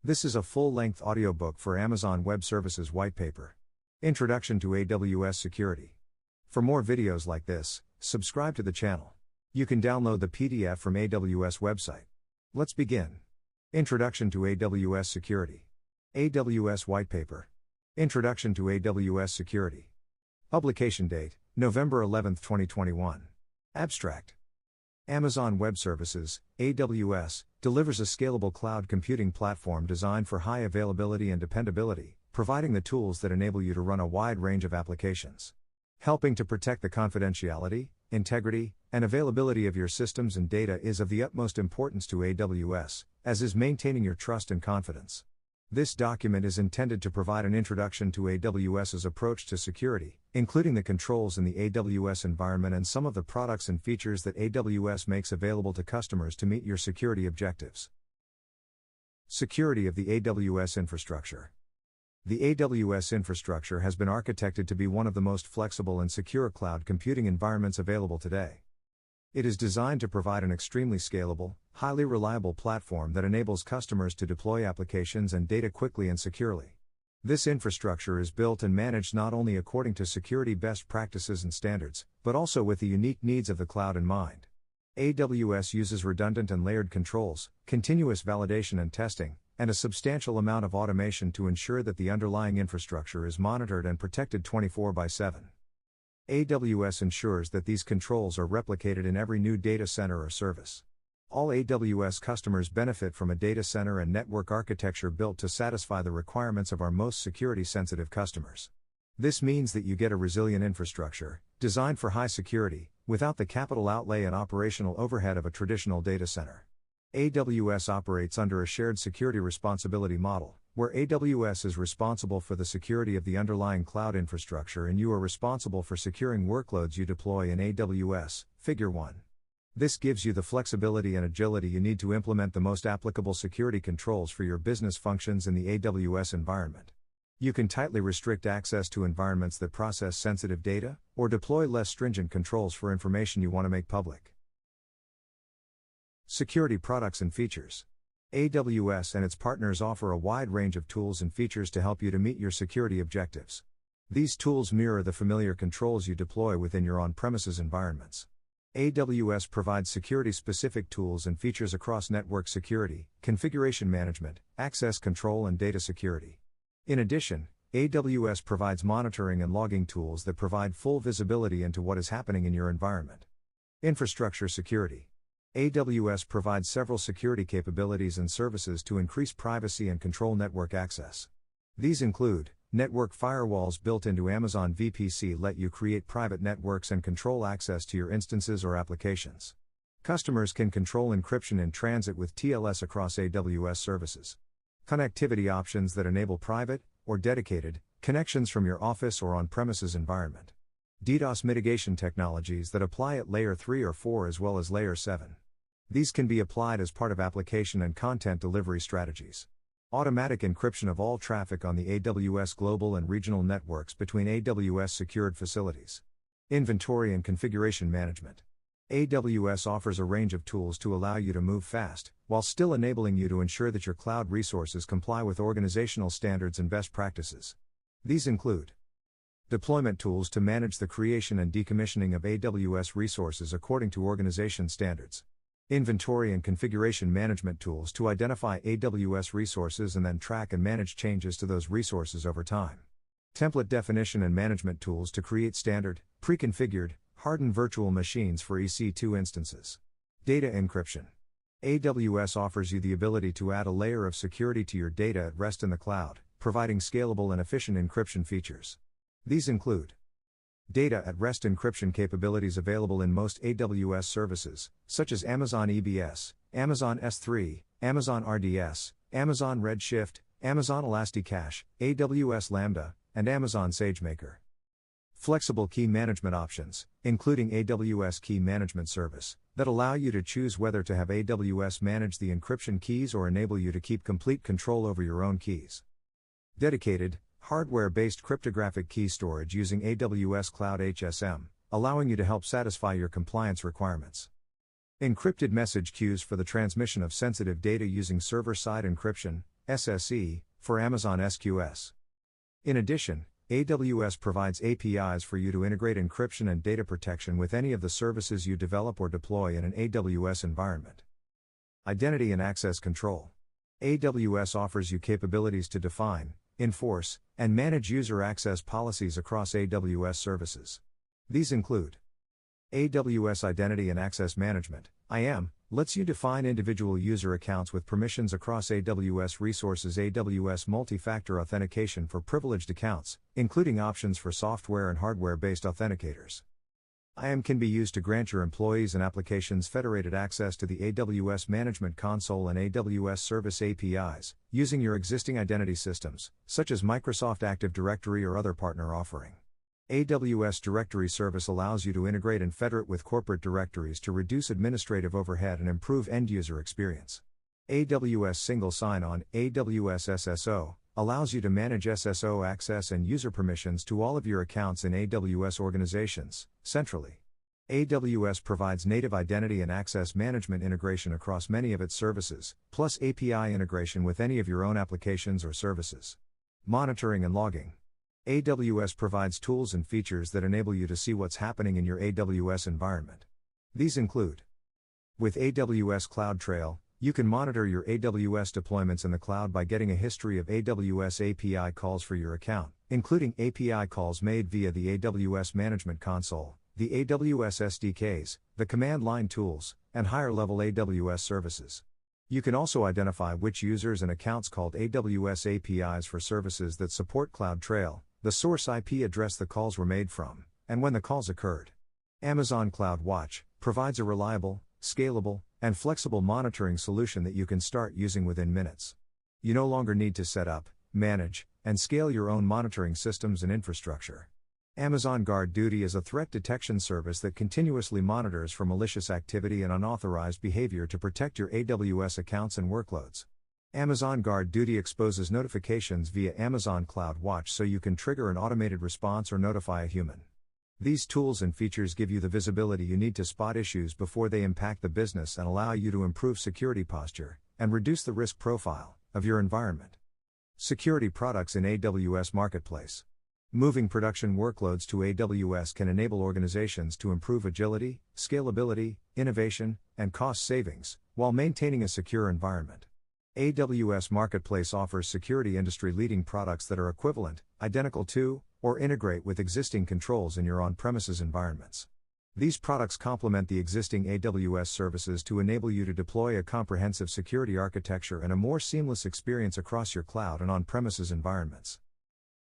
This is a full-length audiobook for Amazon Web Services Whitepaper. Introduction to AWS Security. For more videos like this, subscribe to the channel. You can download the PDF from AWS website. Let's begin. Introduction to AWS Security. AWS Whitepaper. Introduction to AWS Security. Publication date, November 11, 2021. Abstract. Amazon Web Services, AWS, delivers a scalable cloud computing platform designed for high availability and dependability, providing the tools that enable you to run a wide range of applications. Helping to protect the confidentiality, integrity, and availability of your systems and data is of the utmost importance to AWS, as is maintaining your trust and confidence. This document is intended to provide an introduction to AWS's approach to security, including the controls in the AWS environment and some of the products and features that AWS makes available to customers to meet your security objectives. Security of the AWS infrastructure. The AWS infrastructure has been architected to be one of the most flexible and secure cloud computing environments available today. It is designed to provide an extremely scalable, highly reliable platform that enables customers to deploy applications and data quickly and securely. This infrastructure is built and managed not only according to security best practices and standards, but also with the unique needs of the cloud in mind. AWS uses redundant and layered controls, continuous validation and testing, and a substantial amount of automation to ensure that the underlying infrastructure is monitored and protected 24/7. AWS ensures that these controls are replicated in every new data center or service. All AWS customers benefit from a data center and network architecture built to satisfy the requirements of our most security-sensitive customers. This means that you get a resilient infrastructure, designed for high security, without the capital outlay and operational overhead of a traditional data center. AWS operates under a shared security responsibility model, where AWS is responsible for the security of the underlying cloud infrastructure and you are responsible for securing workloads you deploy in AWS, Figure 1. This gives you the flexibility and agility you need to implement the most applicable security controls for your business functions in the AWS environment. You can tightly restrict access to environments that process sensitive data, or deploy less stringent controls for information you want to make public. Security products and features. AWS and its partners offer a wide range of tools and features to help you to meet your security objectives. These tools mirror the familiar controls you deploy within your on-premises environments. AWS provides security-specific tools and features across network security, configuration management, access control and data security. In addition, AWS provides monitoring and logging tools that provide full visibility into what is happening in your environment. Infrastructure security. AWS provides several security capabilities and services to increase privacy and control network access. These include network firewalls built into Amazon VPC let you create private networks and control access to your instances or applications. Customers can control encryption in transit with TLS across AWS services. Connectivity options that enable private, or dedicated, connections from your office or on-premises environment. DDoS mitigation technologies that apply at Layer 3 or 4 as well as Layer 7. These can be applied as part of application and content delivery strategies. Automatic encryption of all traffic on the AWS global and regional networks between AWS secured facilities. Inventory and configuration management. AWS offers a range of tools to allow you to move fast, while still enabling you to ensure that your cloud resources comply with organizational standards and best practices. These include deployment tools to manage the creation and decommissioning of AWS resources according to organization standards. Inventory and configuration management tools to identify AWS resources and then track and manage changes to those resources over time. Template definition and management tools to create standard, pre-configured, hardened virtual machines for EC2 instances. Data encryption. AWS offers you the ability to add a layer of security to your data at rest in the cloud, providing scalable and efficient encryption features. These include data at rest encryption capabilities available in most AWS services, such as Amazon EBS, Amazon S3, Amazon RDS, Amazon Redshift, Amazon Elasticache, AWS Lambda, and Amazon SageMaker. Flexible key management options, including AWS Key Management Service, that allow you to choose whether to have AWS manage the encryption keys or enable you to keep complete control over your own keys. Dedicated, hardware-based cryptographic key storage using AWS Cloud HSM, allowing you to help satisfy your compliance requirements. Encrypted message queues for the transmission of sensitive data using server-side encryption, SSE, for Amazon SQS. In addition, AWS provides APIs for you to integrate encryption and data protection with any of the services you develop or deploy in an AWS environment. Identity and access control. AWS offers you capabilities to define, enforce, and manage user access policies across AWS services. These include AWS Identity and Access Management, IAM, lets you define individual user accounts with permissions across AWS resources. AWS Multi-Factor Authentication for privileged accounts, including options for software and hardware-based authenticators. IAM can be used to grant your employees and applications federated access to the AWS Management Console and AWS Service APIs, using your existing identity systems, such as Microsoft Active Directory or other partner offering. AWS Directory Service allows you to integrate and federate with corporate directories to reduce administrative overhead and improve end-user experience. AWS Single Sign-On, AWS SSO, allows you to manage SSO access and user permissions to all of your accounts in AWS organizations, centrally. AWS provides native identity and access management integration across many of its services, plus API integration with any of your own applications or services. Monitoring and logging. AWS provides tools and features that enable you to see what's happening in your AWS environment. These include: with AWS CloudTrail, you can monitor your AWS deployments in the cloud by getting a history of AWS API calls for your account, including API calls made via the AWS Management Console, the AWS SDKs, the command line tools, and higher-level AWS services. You can also identify which users and accounts called AWS APIs for services that support CloudTrail, the source IP address the calls were made from, and when the calls occurred. Amazon CloudWatch provides a reliable, scalable, and flexible monitoring solution that you can start using within minutes. You no longer need to set up, manage, and scale your own monitoring systems and infrastructure. Amazon Guard Duty is a threat detection service that continuously monitors for malicious activity and unauthorized behavior to protect your AWS accounts and workloads. Amazon Guard Duty exposes notifications via Amazon CloudWatch so you can trigger an automated response or notify a human. These tools and features give you the visibility you need to spot issues before they impact the business and allow you to improve security posture and reduce the risk profile of your environment. Security products in AWS Marketplace. Moving production workloads to AWS can enable organizations to improve agility, scalability, innovation, and cost savings, while maintaining a secure environment. AWS Marketplace offers security industry-leading products that are equivalent, identical to, or integrate with existing controls in your on-premises environments. These products complement the existing AWS services to enable you to deploy a comprehensive security architecture and a more seamless experience across your cloud and on-premises environments.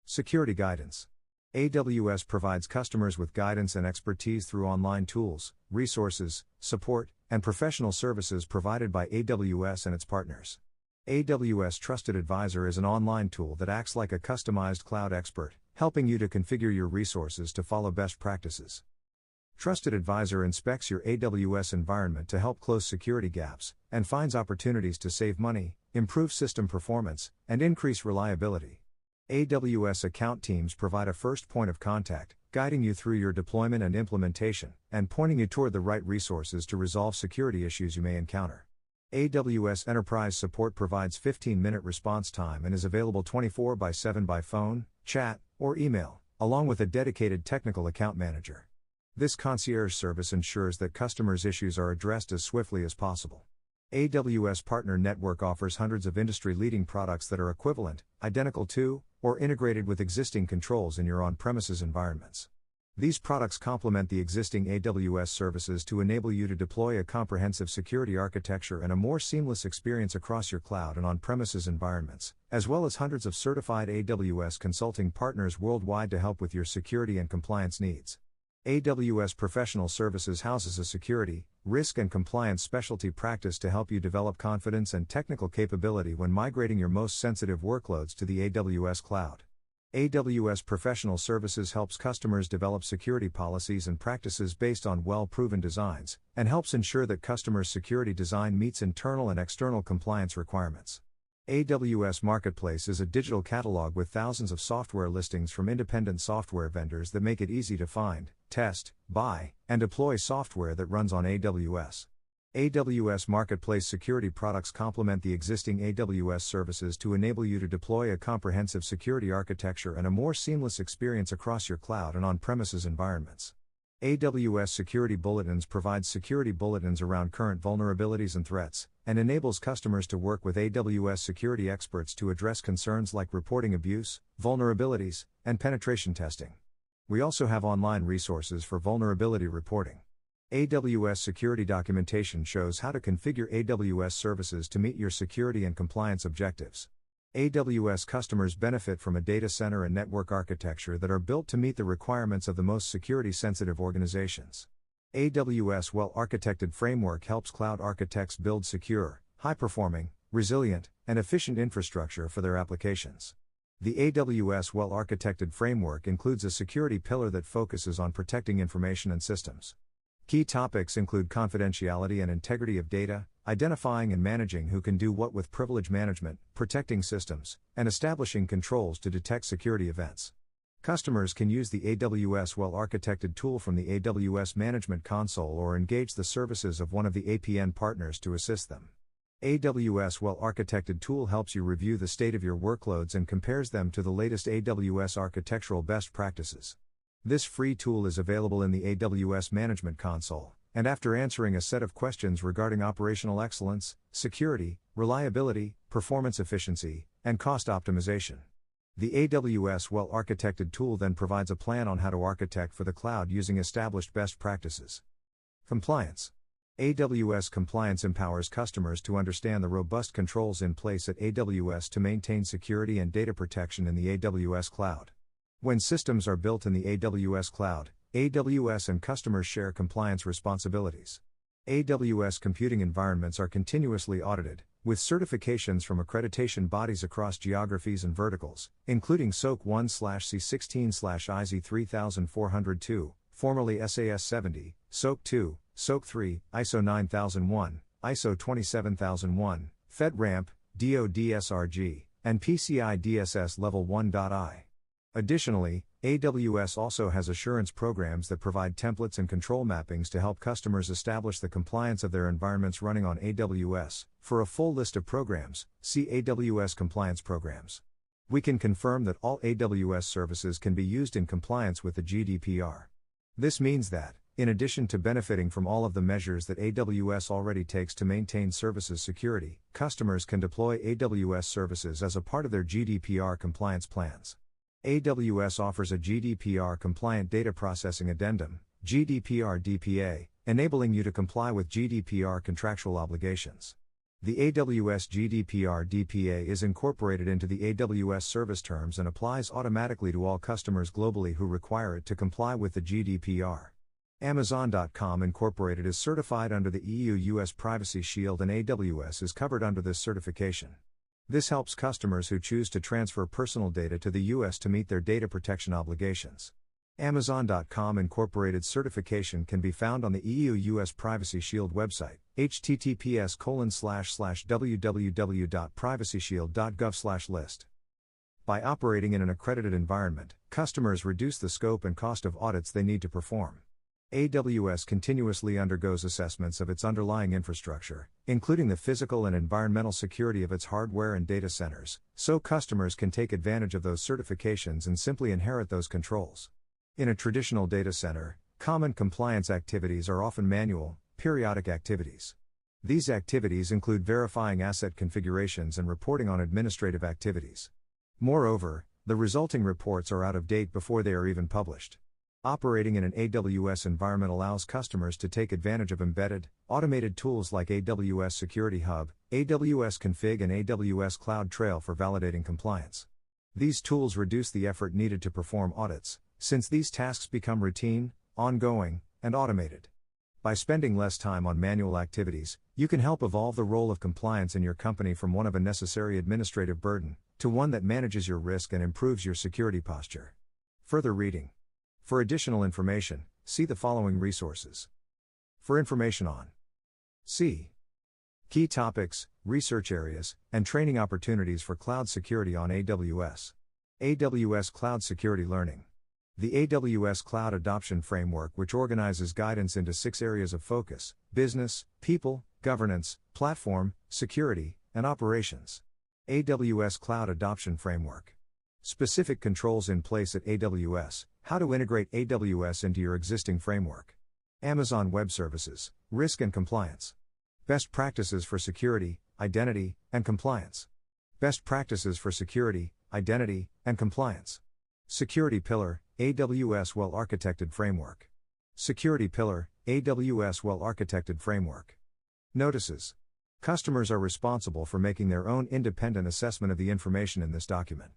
Security guidance. AWS provides customers with guidance and expertise through online tools, resources, support, and professional services provided by AWS and its partners. AWS Trusted Advisor is an online tool that acts like a customized cloud expert, helping you to configure your resources to follow best practices. Trusted Advisor inspects your AWS environment to help close security gaps, and finds opportunities to save money, improve system performance, and increase reliability. AWS account teams provide a first point of contact, guiding you through your deployment and implementation, and pointing you toward the right resources to resolve security issues you may encounter. AWS Enterprise Support provides 15-minute response time and is available 24/7 by phone, chat, or email, along with a dedicated technical account manager. This concierge service ensures that customers' issues are addressed as swiftly as possible. AWS Partner Network offers hundreds of industry-leading products that are equivalent, identical to, or integrated with existing controls in your on-premises environments. These products complement the existing AWS services to enable you to deploy a comprehensive security architecture and a more seamless experience across your cloud and on-premises environments, as well as hundreds of certified AWS consulting partners worldwide to help with your security and compliance needs. AWS Professional Services houses a security, risk and compliance specialty practice to help you develop confidence and technical capability when migrating your most sensitive workloads to the AWS cloud. AWS Professional Services helps customers develop security policies and practices based on well-proven designs, and helps ensure that customers' security design meets internal and external compliance requirements. AWS Marketplace is a digital catalog with thousands of software listings from independent software vendors that make it easy to find, test, buy, and deploy software that runs on AWS. AWS Marketplace security products complement the existing AWS services to enable you to deploy a comprehensive security architecture and a more seamless experience across your cloud and on-premises environments. AWS Security Bulletins provides security bulletins around current vulnerabilities and threats, and enables customers to work with AWS security experts to address concerns like reporting abuse, vulnerabilities, and penetration testing. We also have online resources for vulnerability reporting. AWS Security documentation shows how to configure AWS services to meet your security and compliance objectives. AWS customers benefit from a data center and network architecture that are built to meet the requirements of the most security-sensitive organizations. AWS well-architected framework helps cloud architects build secure, high-performing, resilient, and efficient infrastructure for their applications. The AWS well-architected framework includes a security pillar that focuses on protecting information and systems. Key topics include confidentiality and integrity of data, identifying and managing who can do what with privilege management, protecting systems, and establishing controls to detect security events. Customers can use the AWS well-architected tool from the AWS Management Console or engage the services of one of the APN partners to assist them. AWS well-architected tool helps you review the state of your workloads and compares them to the latest AWS architectural best practices. This free tool is available in the AWS Management Console, and after answering a set of questions regarding operational excellence, security, reliability, performance efficiency, and cost optimization. The AWS well-architected tool then provides a plan on how to architect for the cloud using established best practices. Compliance. AWS Compliance empowers customers to understand the robust controls in place at AWS to maintain security and data protection in the AWS cloud. When systems are built in the AWS cloud, AWS and customers share compliance responsibilities. AWS computing environments are continuously audited, with certifications from accreditation bodies across geographies and verticals, including SOC 1/C16/IZ 3402, formerly SAS 70, SOC 2, SOC 3, ISO 9001, ISO 27001, FedRAMP, DoD-SRG, and PCI DSS Level 1.I. Additionally, AWS also has assurance programs that provide templates and control mappings to help customers establish the compliance of their environments running on AWS. For a full list of programs, see AWS Compliance Programs. We can confirm that all AWS services can be used in compliance with the GDPR. This means that, in addition to benefiting from all of the measures that AWS already takes to maintain services security, customers can deploy AWS services as a part of their GDPR compliance plans. AWS offers a GDPR-compliant data processing addendum, GDPR DPA, enabling you to comply with GDPR contractual obligations. The AWS GDPR DPA is incorporated into the AWS service terms and applies automatically to all customers globally who require it to comply with the GDPR. Amazon.com Incorporated is certified under the EU-US Privacy Shield and AWS is covered under this certification. This helps customers who choose to transfer personal data to the US to meet their data protection obligations. Amazon.com Incorporated certification can be found on the EU-US Privacy Shield website, https://www.privacyshield.gov/list. By operating in an accredited environment, customers reduce the scope and cost of audits they need to perform. AWS continuously undergoes assessments of its underlying infrastructure, including the physical and environmental security of its hardware and data centers, so customers can take advantage of those certifications and simply inherit those controls. In a traditional data center, common compliance activities are often manual, periodic activities. These activities include verifying asset configurations and reporting on administrative activities. Moreover, the resulting reports are out of date before they are even published. Operating in an AWS environment allows customers to take advantage of embedded, automated tools like AWS Security Hub, AWS Config and AWS Cloud Trail for validating compliance. These tools reduce the effort needed to perform audits, since these tasks become routine, ongoing, and automated. By spending less time on manual activities, you can help evolve the role of compliance in your company from one of a necessary administrative burden, to one that manages your risk and improves your security posture. Further reading. For additional information, see the following resources. For information on C. Key topics, research areas, and training opportunities for cloud security on AWS. AWS Cloud Security Learning. The AWS Cloud Adoption Framework, which organizes guidance into 6 areas of focus: business, people, governance, platform, security, and operations. AWS Cloud Adoption Framework. Specific controls in place at AWS, how to integrate AWS into your existing framework. Amazon Web Services, risk and compliance. Best practices for security, identity, and compliance. Best practices for security, identity, and compliance. Security Pillar, AWS Well-Architected Framework. Security Pillar, AWS Well-Architected Framework. Notices. Customers are responsible for making their own independent assessment of the information in this document.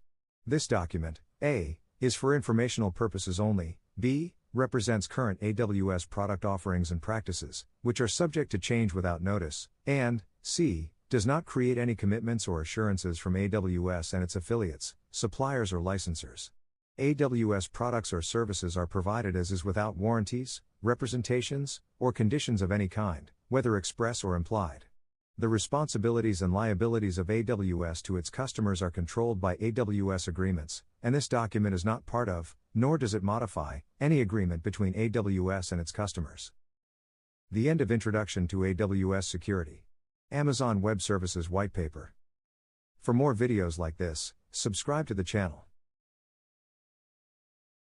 This document, A, is for informational purposes only, B, represents current AWS product offerings and practices, which are subject to change without notice, and C, does not create any commitments or assurances from AWS and its affiliates, suppliers or licensors. AWS products or services are provided as is without warranties, representations, or conditions of any kind, whether express or implied. The responsibilities and liabilities of AWS to its customers are controlled by AWS agreements, and this document is not part of, nor does it modify, any agreement between AWS and its customers. The end of Introduction to AWS Security. Amazon Web Services Whitepaper. For more videos like this, subscribe to the channel.